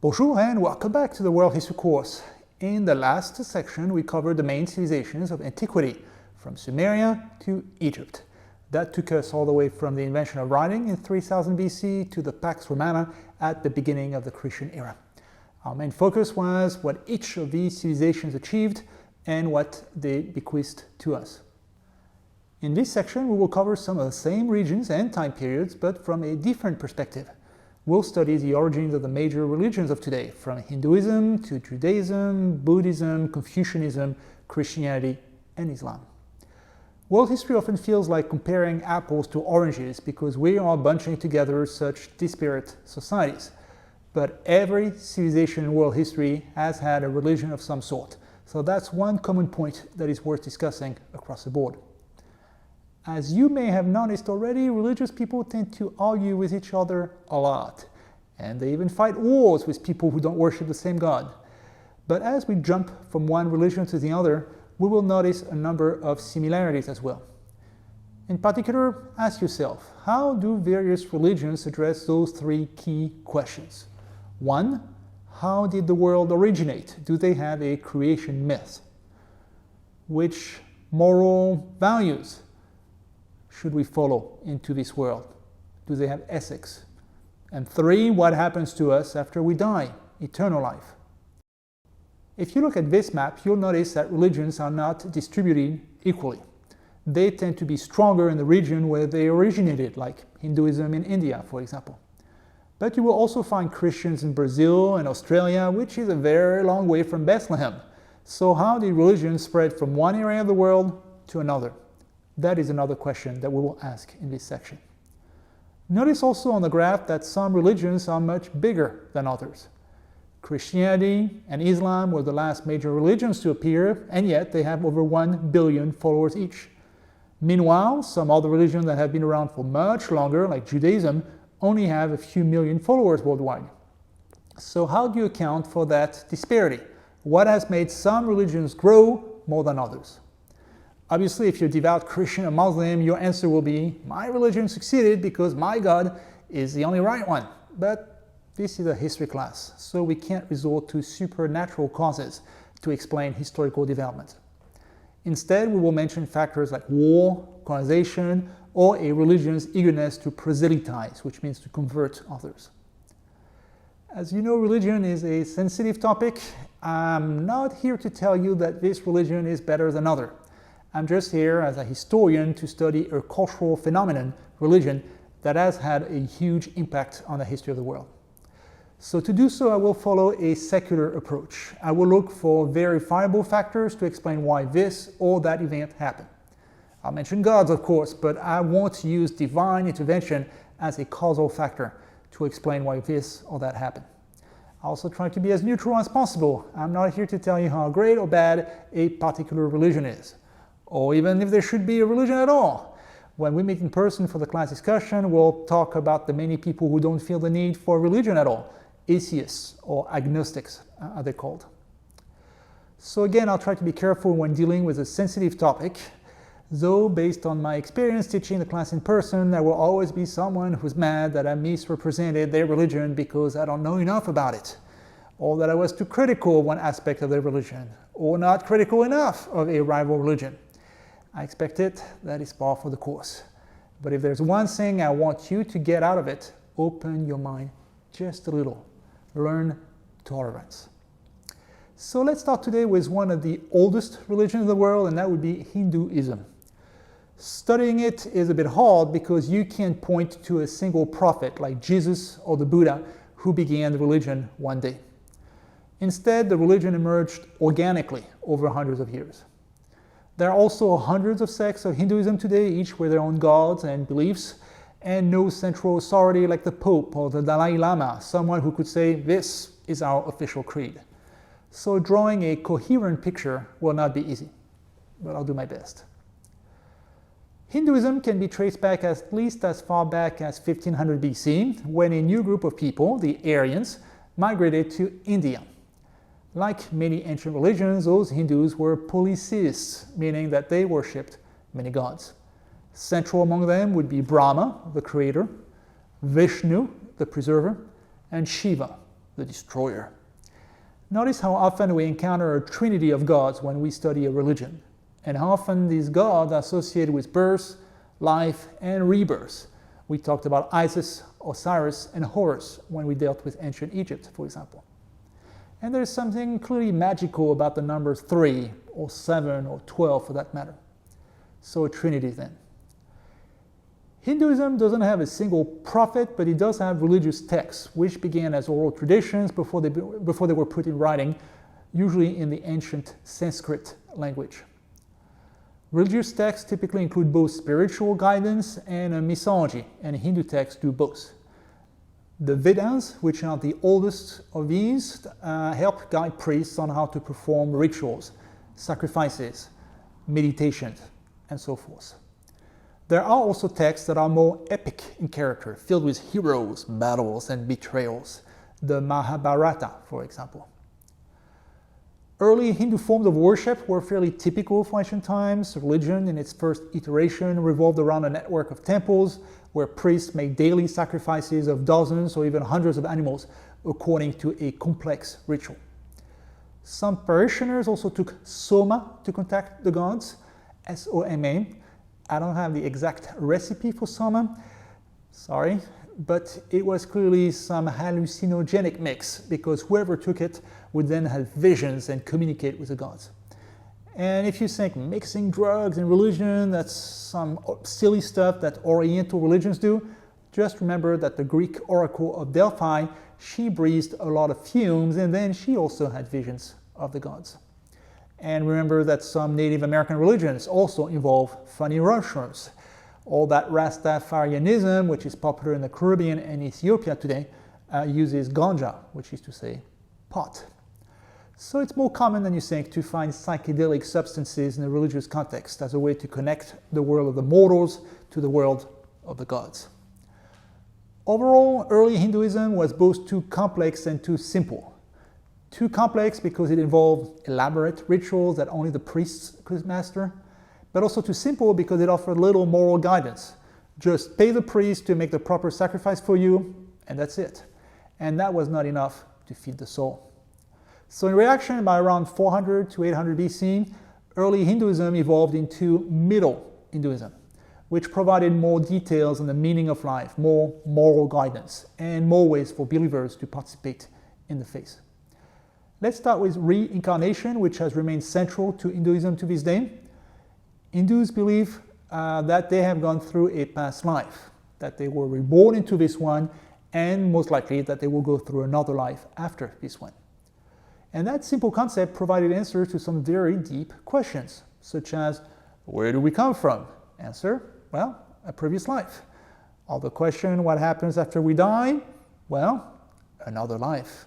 Bonjour and welcome back to the World History course. In the last section, we covered the main civilizations of antiquity, from Sumeria to Egypt. That took us all the way from the invention of writing in 3000 BC to the Pax Romana at the beginning of the Christian era. Our main focus was what each of these civilizations achieved and what they bequeathed to us. In this section, we will cover some of the same regions and time periods, but from a different perspective. We'll study the origins of the major religions of today, from Hinduism to Judaism, Buddhism, Confucianism, Christianity, and Islam. World history often feels like comparing apples to oranges because we are bunching together such disparate societies. But every civilization in world history has had a religion of some sort, so that's one common point that is worth discussing across the board. As you may have noticed already, religious people tend to argue with each other a lot, and they even fight wars with people who don't worship the same God. But as we jump from one religion to the other, we will notice a number of similarities as well. In particular, ask yourself, how do various religions address those three key questions? 1. How did the world originate? Do they have a creation myth? Which moral values should we follow into this world? Do they have ethics? And 3, what happens to us after we die? Eternal life. If you look at this map, you'll notice that religions are not distributed equally. They tend to be stronger in the region where they originated, like Hinduism in India, for example. But you will also find Christians in Brazil and Australia, which is a very long way from Bethlehem. So how did religion spread from one area of the world to another? That is another question that we will ask in this section. Notice also on the graph that some religions are much bigger than others. Christianity and Islam were the last major religions to appear, and yet they have over 1 billion followers each. Meanwhile, some other religions that have been around for much longer, like Judaism, only have a few million followers worldwide. So how do you account for that disparity? What has made some religions grow more than others? Obviously, if you're devout Christian or Muslim, your answer will be, my religion succeeded because my God is the only right one. But this is a history class, so we can't resort to supernatural causes to explain historical development. Instead, we will mention factors like war, colonization, or a religion's eagerness to proselytize, which means to convert others. As you know, religion is a sensitive topic. I'm not here to tell you that this religion is better than others. I'm just here as a historian to study a cultural phenomenon, religion, that has had a huge impact on the history of the world. So to do so, I will follow a secular approach. I will look for verifiable factors to explain why this or that event happened. I'll mention gods, of course, but I won't use divine intervention as a causal factor to explain why this or that happened. I also try to be as neutral as possible. I'm not here to tell you how great or bad a particular religion is, or even if there should be a religion at all. When we meet in person for the class discussion, we'll talk about the many people who don't feel the need for religion at all. Atheists or agnostics are they called. So again, I'll try to be careful when dealing with a sensitive topic, though based on my experience teaching the class in person, there will always be someone who's mad that I misrepresented their religion because I don't know enough about it, or that I was too critical of one aspect of their religion, or not critical enough of a rival religion. I expect it, that is par for the course. But if there's one thing I want you to get out of it, open your mind just a little. Learn tolerance. So let's start today with one of the oldest religions in the world, and that would be Hinduism. Studying it is a bit hard because you can't point to a single prophet like Jesus or the Buddha who began the religion one day. Instead, the religion emerged organically over hundreds of years. There are also hundreds of sects of Hinduism today, each with their own gods and beliefs, and no central authority like the Pope or the Dalai Lama, someone who could say, this is our official creed. So drawing a coherent picture will not be easy, but I'll do my best. Hinduism can be traced back at least as far back as 1500 BC, when a new group of people, the Aryans, migrated to India. Like many ancient religions, those Hindus were polytheists, meaning that they worshipped many gods. Central among them would be Brahma, the creator, Vishnu, the preserver, and Shiva, the destroyer. Notice how often we encounter a trinity of gods when we study a religion, and how often these gods are associated with birth, life, and rebirth. We talked about Isis, Osiris, and Horus when we dealt with ancient Egypt, for example. And there's something clearly magical about the numbers 3, or 7, or 12 for that matter. So a trinity then. Hinduism doesn't have a single prophet, but it does have religious texts, which began as oral traditions before they were put in writing, usually in the ancient Sanskrit language. Religious texts typically include both spiritual guidance and a mythology, and Hindu texts do both. The Vedas, which are the oldest of these, help guide priests on how to perform rituals, sacrifices, meditations, and so forth. There are also texts that are more epic in character, filled with heroes, battles, and betrayals. The Mahabharata, for example. Early Hindu forms of worship were fairly typical for ancient times. Religion, in its first iteration, revolved around a network of temples where priests made daily sacrifices of dozens or even hundreds of animals according to a complex ritual. Some parishioners also took soma to contact the gods, S-O-M-A. I don't have the exact recipe for soma, sorry, but it was clearly some hallucinogenic mix because whoever took it would then have visions and communicate with the gods. And if you think mixing drugs and religion, that's some silly stuff that Oriental religions do, just remember that the Greek oracle of Delphi, she breathed a lot of fumes and then she also had visions of the gods. And remember that some Native American religions also involve funny mushrooms. All that Rastafarianism, which is popular in the Caribbean and Ethiopia today, uses ganja, which is to say pot. So it's more common than you think to find psychedelic substances in a religious context as a way to connect the world of the mortals to the world of the gods. Overall, early Hinduism was both too complex and too simple. Too complex because it involved elaborate rituals that only the priests could master, but also too simple because it offered little moral guidance. Just pay the priest to make the proper sacrifice for you, and that's it. And that was not enough to feed the soul. So in reaction, by around 400 to 800 BC, early Hinduism evolved into Middle Hinduism, which provided more details on the meaning of life, more moral guidance, and more ways for believers to participate in the faith. Let's start with reincarnation, which has remained central to Hinduism to this day. Hindus believe that they have gone through a past life, that they were reborn into this one, and most likely that they will go through another life after this one. And that simple concept provided answers to some very deep questions, such as, where do we come from? Answer, well, a previous life. Or the question, what happens after we die? Well, another life.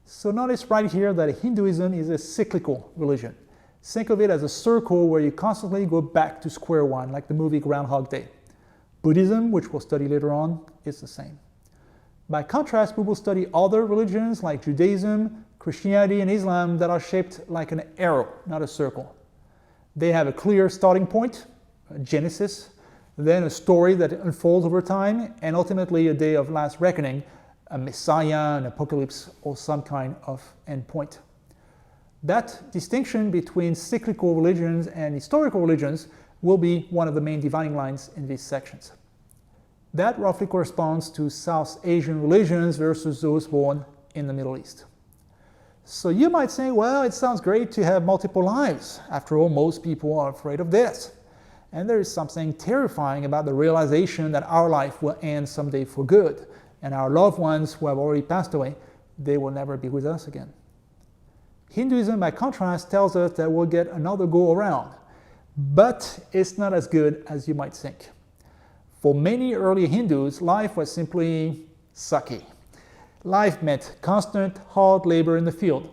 So notice right here that Hinduism is a cyclical religion. Think of it as a circle where you constantly go back to square one, like the movie Groundhog Day. Buddhism, which we'll study later on, is the same. By contrast, we will study other religions like Judaism, Christianity, and Islam that are shaped like an arrow, not a circle. They have a clear starting point, a Genesis, then a story that unfolds over time, and ultimately a day of last reckoning, a Messiah, an apocalypse, or some kind of endpoint. That distinction between cyclical religions and historical religions will be one of the main dividing lines in these sections. That roughly corresponds to South Asian religions versus those born in the Middle East. So you might say, well, it sounds great to have multiple lives. After all, most people are afraid of death. And there is something terrifying about the realization that our life will end someday for good, and our loved ones who have already passed away, they will never be with us again. Hinduism, by contrast, tells us that we'll get another go around, but it's not as good as you might think. For many early Hindus, life was simply sucky. Life meant constant, hard labor in the field,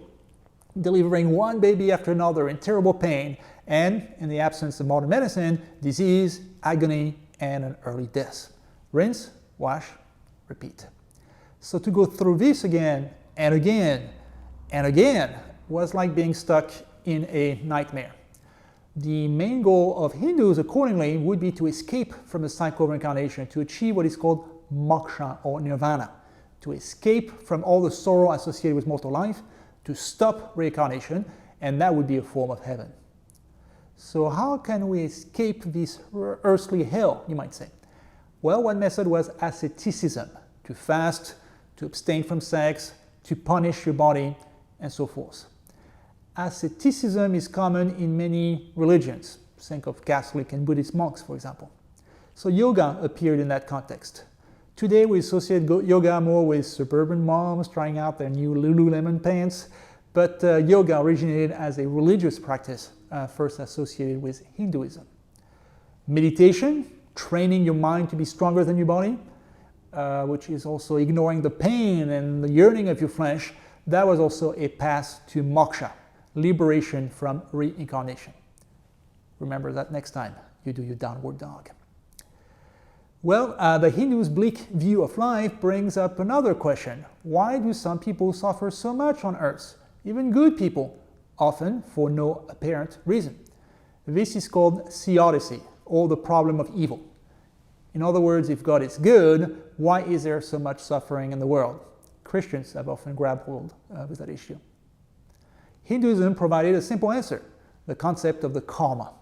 delivering one baby after another in terrible pain, and, in the absence of modern medicine, disease, agony, and an early death. Rinse, wash, repeat. So to go through this again and again and again was like being stuck in a nightmare. The main goal of Hindus, accordingly, would be to escape from the cycle of reincarnation, to achieve what is called moksha or nirvana, to escape from all the sorrow associated with mortal life, to stop reincarnation, and that would be a form of heaven. So how can we escape this earthly hell, you might say? Well, one method was asceticism, to fast, to abstain from sex, to punish your body, and so forth. Asceticism is common in many religions. Think of Catholic and Buddhist monks, for example. So yoga appeared in that context. Today we associate yoga more with suburban moms trying out their new Lululemon pants, but yoga originated as a religious practice, first associated with Hinduism. Meditation, training your mind to be stronger than your body, which is also ignoring the pain and the yearning of your flesh, that was also a path to moksha, liberation from reincarnation. Remember that next time you do your downward dog. Well, the Hindus' bleak view of life brings up another question. Why do some people suffer so much on earth? Even good people, often for no apparent reason. This is called theodicy, or the problem of evil. In other words, if God is good, why is there so much suffering in the world? Christians have often grappled with that issue. Hinduism provided a simple answer, the concept of the karma.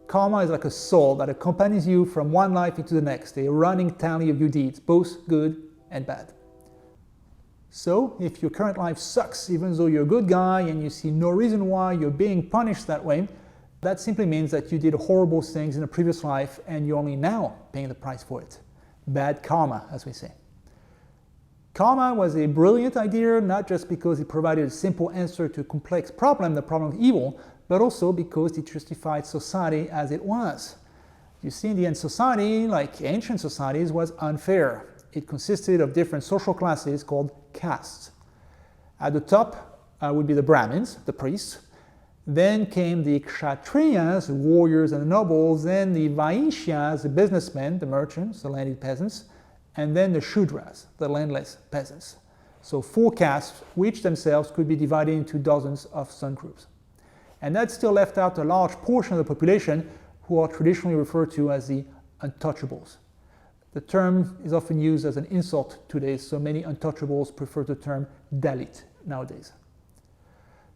Karma is like a soul that accompanies you from one life into the next, a running tally of your deeds, both good and bad. So, if your current life sucks, even though you're a good guy and you see no reason why you're being punished that way, that simply means that you did horrible things in a previous life and you're only now paying the price for it. Bad karma, as we say. Karma was a brilliant idea, not just because it provided a simple answer to a complex problem, the problem of evil, but also because it justified society as it was. You see, in the end, society, like ancient societies, was unfair. It consisted of different social classes called castes. At the top would be the Brahmins, the priests. Then came the Kshatriyas, the warriors and the nobles. Then the Vaishyas, the businessmen, the merchants, the landed peasants. And then the Shudras, the landless peasants. So 4 castes, which themselves could be divided into dozens of subgroups. And that still left out a large portion of the population who are traditionally referred to as the untouchables. The term is often used as an insult today, so many untouchables prefer the term Dalit nowadays.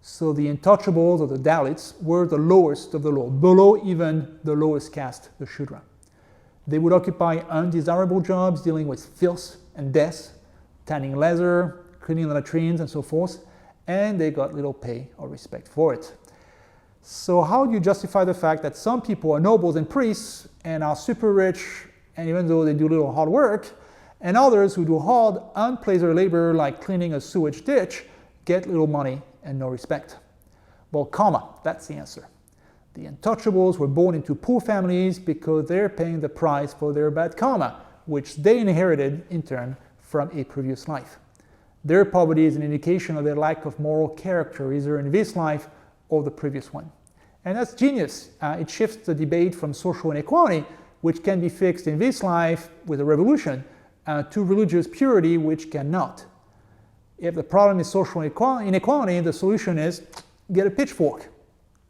So the untouchables, or the Dalits, were the lowest of the low, below even the lowest caste, the Shudra. They would occupy undesirable jobs dealing with filth and death, tanning leather, cleaning the latrines, and so forth, and they got little pay or respect for it. So how do you justify the fact that some people are nobles and priests and are super rich, and even though they do little hard work, and others who do hard, unpleasant labor like cleaning a sewage ditch get little money and no respect? Well, karma, that's the answer. The untouchables were born into poor families because they're paying the price for their bad karma, which they inherited in turn from a previous life. Their poverty is an indication of their lack of moral character, either in this life or the previous one. And that's genius. It shifts the debate from social inequality, which can be fixed in this life with a revolution, to religious purity, which cannot. If the problem is social inequality, the solution is get a pitchfork.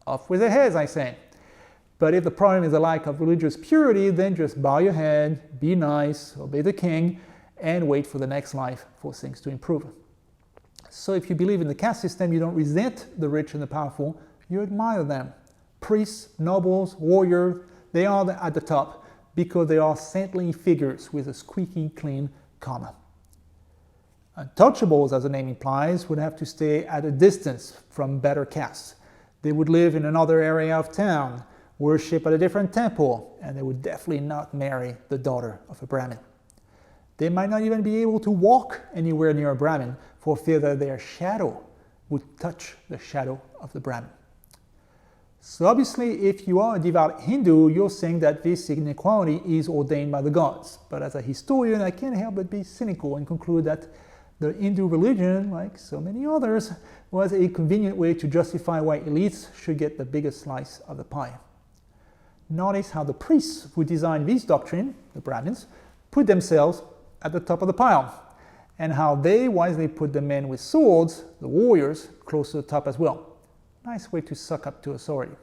Off with their heads, I say. But if the problem is a lack of religious purity, then just bow your head, be nice, obey the king, and wait for the next life for things to improve. So if you believe in the caste system, you don't resent the rich and the powerful, you admire them. Priests, nobles, warriors, they are at the top because they are saintly figures with a squeaky clean karma. Untouchables, as the name implies, would have to stay at a distance from better castes. They would live in another area of town, worship at a different temple, and they would definitely not marry the daughter of a Brahmin. They might not even be able to walk anywhere near a Brahmin for fear that their shadow would touch the shadow of the Brahmin. So obviously, if you are a devout Hindu, you're saying that this inequality is ordained by the gods. But as a historian, I can't help but be cynical and conclude that the Hindu religion, like so many others, was a convenient way to justify why elites should get the biggest slice of the pie. Notice how the priests who designed this doctrine, the Brahmins, put themselves at the top of the pile, and how they wisely put the men with swords, the warriors, close to the top as well. Nice way to suck up to authority.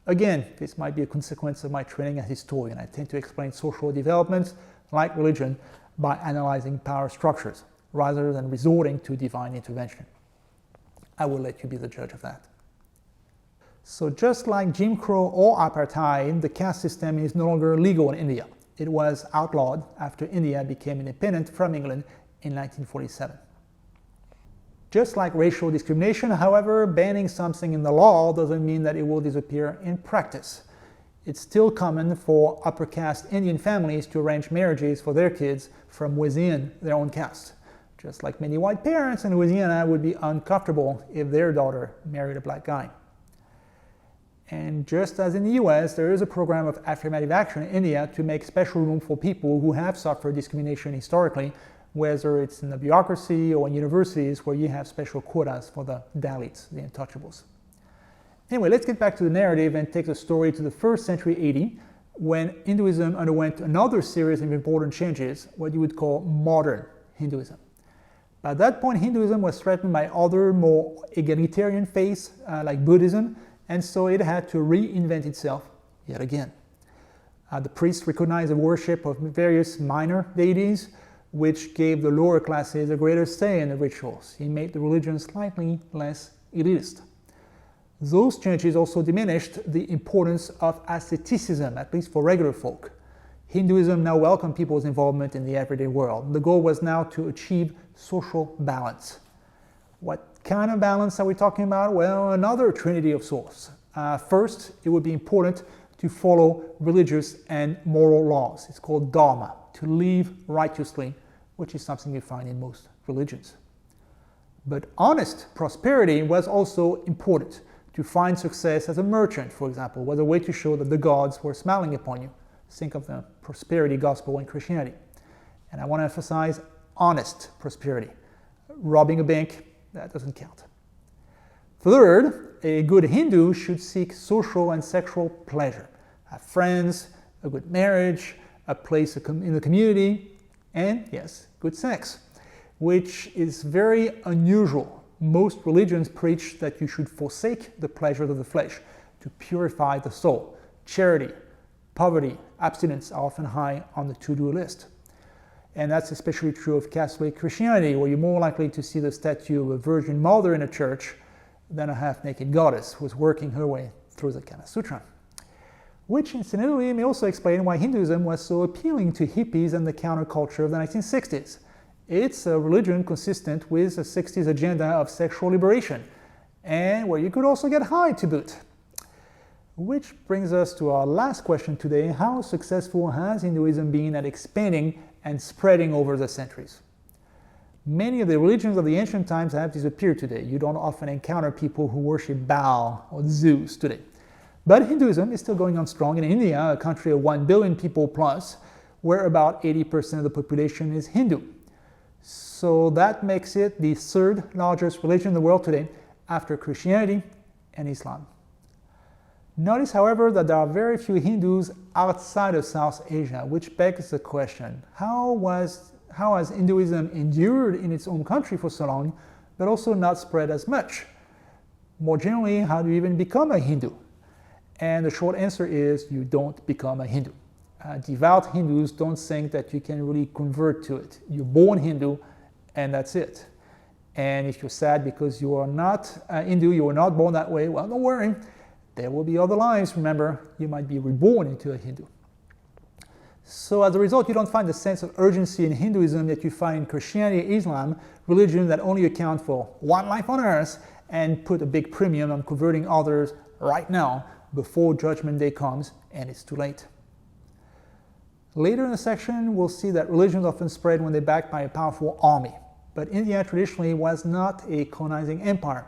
Again, this might be a consequence of my training as a historian. I tend to explain social developments, like religion, by analyzing power structures. rather than resorting to divine intervention. I will let you be the judge of that. So just like Jim Crow or apartheid, the caste system is no longer legal in India. It was outlawed after India became independent from England in 1947. Just like racial discrimination, however, banning something in the law doesn't mean that it will disappear in practice. It's still common for upper caste Indian families to arrange marriages for their kids from within their own caste. Just like many white parents in Louisiana would be uncomfortable if their daughter married a black guy. And just as in the US, there is a program of affirmative action in India to make special room for people who have suffered discrimination historically, whether it's in the bureaucracy or in universities where you have special quotas for the Dalits, the untouchables. Anyway, let's get back to the narrative and take the story to the 1st century AD, when Hinduism underwent another series of important changes, what you would call modern Hinduism. By that point, Hinduism was threatened by other more egalitarian faiths like Buddhism, and so it had to reinvent itself yet again. The priests recognized the worship of various minor deities, which gave the lower classes a greater say in the rituals. He made the religion slightly less elitist. Those changes also diminished the importance of asceticism, at least for regular folk. Hinduism now welcomed people's involvement in the everyday world. The goal was now to achieve social balance. What kind of balance are we talking about? Well, another trinity of sorts. First, it would be important to follow religious and moral laws. It's called dharma, to live righteously, which is something you find in most religions. But honest prosperity was also important. To find success as a merchant, for example, was a way to show that the gods were smiling upon you. Think of the prosperity gospel in Christianity. And I want to emphasize honest prosperity. Robbing a bank, that doesn't count. Third, a good Hindu should seek social and sexual pleasure. Have friends, a good marriage, a place in the community, and yes, good sex, which is very unusual. Most religions preach that you should forsake the pleasures of the flesh to purify the soul. Charity, poverty, abstinence are often high on the to-do list. And that's especially true of Catholic Christianity, where you're more likely to see the statue of a Virgin Mother in a church than a half-naked goddess who's working her way through the Kama Sutra. Which, incidentally, may also explain why Hinduism was so appealing to hippies and the counterculture of the 1960s. It's a religion consistent with the 60s agenda of sexual liberation, and where you could also get high to boot. Which brings us to our last question today: how successful has Hinduism been at expanding and spreading over the centuries? Many of the religions of the ancient times have disappeared today. You don't often encounter people who worship Baal or Zeus today. But Hinduism is still going on strong in India, a country of 1 billion people plus, where about 80% of the population is Hindu. So that makes it the 3rd largest religion in the world today, after Christianity and Islam. Notice, however, that there are very few Hindus outside of South Asia, which begs the question: how has Hinduism endured in its own country for so long, but also not spread as much? More generally, how do you even become a Hindu? And the short answer is you don't become a Hindu. Devout Hindus don't think that you can really convert to it. You're born Hindu, and that's it. And if you're sad because you are not Hindu, you were not born that way, well, don't worry. There will be other lives. Remember, you might be reborn into a Hindu. So as a result, you don't find the sense of urgency in Hinduism that you find in Christianity, Islam, religions that only account for one life on earth and put a big premium on converting others right now before Judgment Day comes and it's too late. Later in the section, we'll see that religions often spread when they're backed by a powerful army. But India traditionally was not a colonizing empire,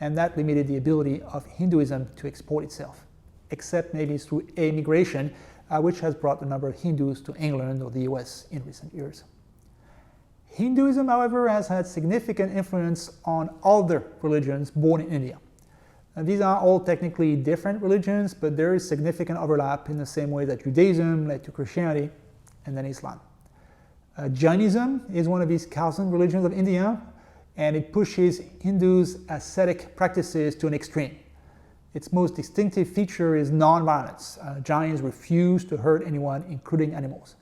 and that limited the ability of Hinduism to export itself, except maybe through emigration, which has brought the number of Hindus to England or the US in recent years. Hinduism, however, has had significant influence on other religions born in India. And these are all technically different religions, but there is significant overlap in the same way that Judaism led to Christianity and then Islam. Jainism is one of these cousin religions of India, and it pushes Hindus' ascetic practices to an extreme. Its most distinctive feature is non-violence. Jains refuse to hurt anyone, including animals.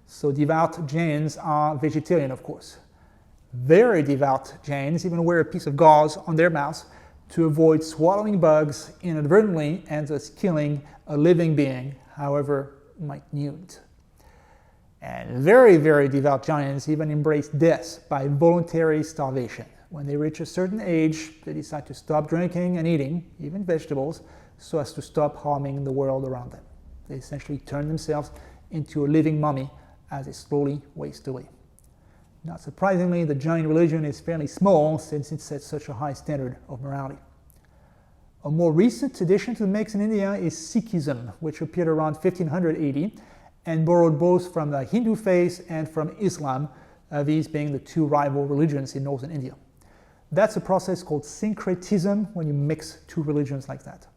So devout Jains are vegetarian, of course. Very devout Jains even wear a piece of gauze on their mouths to avoid swallowing bugs inadvertently and thus killing a living being, however minute. And very, very devout Jains even embrace death by voluntary starvation. When they reach a certain age, they decide to stop drinking and eating, even vegetables, so as to stop harming the world around them. They essentially turn themselves into a living mummy as they slowly waste away. Not surprisingly, the Jain religion is fairly small since it sets such a high standard of morality. A more recent addition to the mix in India is Sikhism, which appeared around 1500 AD and borrowed both from the Hindu faith and from Islam, these being the two rival religions in northern India. That's a process called syncretism when you mix two religions like that.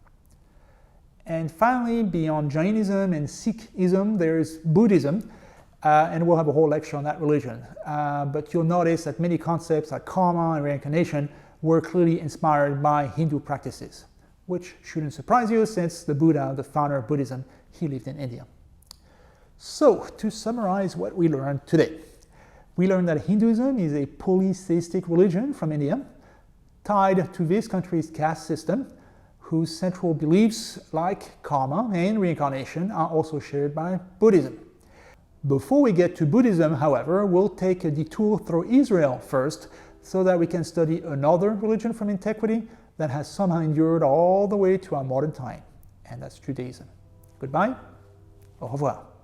And finally, beyond Jainism and Sikhism, there's Buddhism, and we'll have a whole lecture on that religion. But you'll notice that many concepts like karma and reincarnation were clearly inspired by Hindu practices, which shouldn't surprise you since the Buddha, the founder of Buddhism, he lived in India. So, to summarize what we learned today, we learned that Hinduism is a polytheistic religion from India, tied to this country's caste system, whose central beliefs like karma and reincarnation are also shared by Buddhism. Before we get to Buddhism, however, we'll take a detour through Israel first, so that we can study another religion from antiquity that has somehow endured all the way to our modern time, and that's Judaism. Goodbye, au revoir.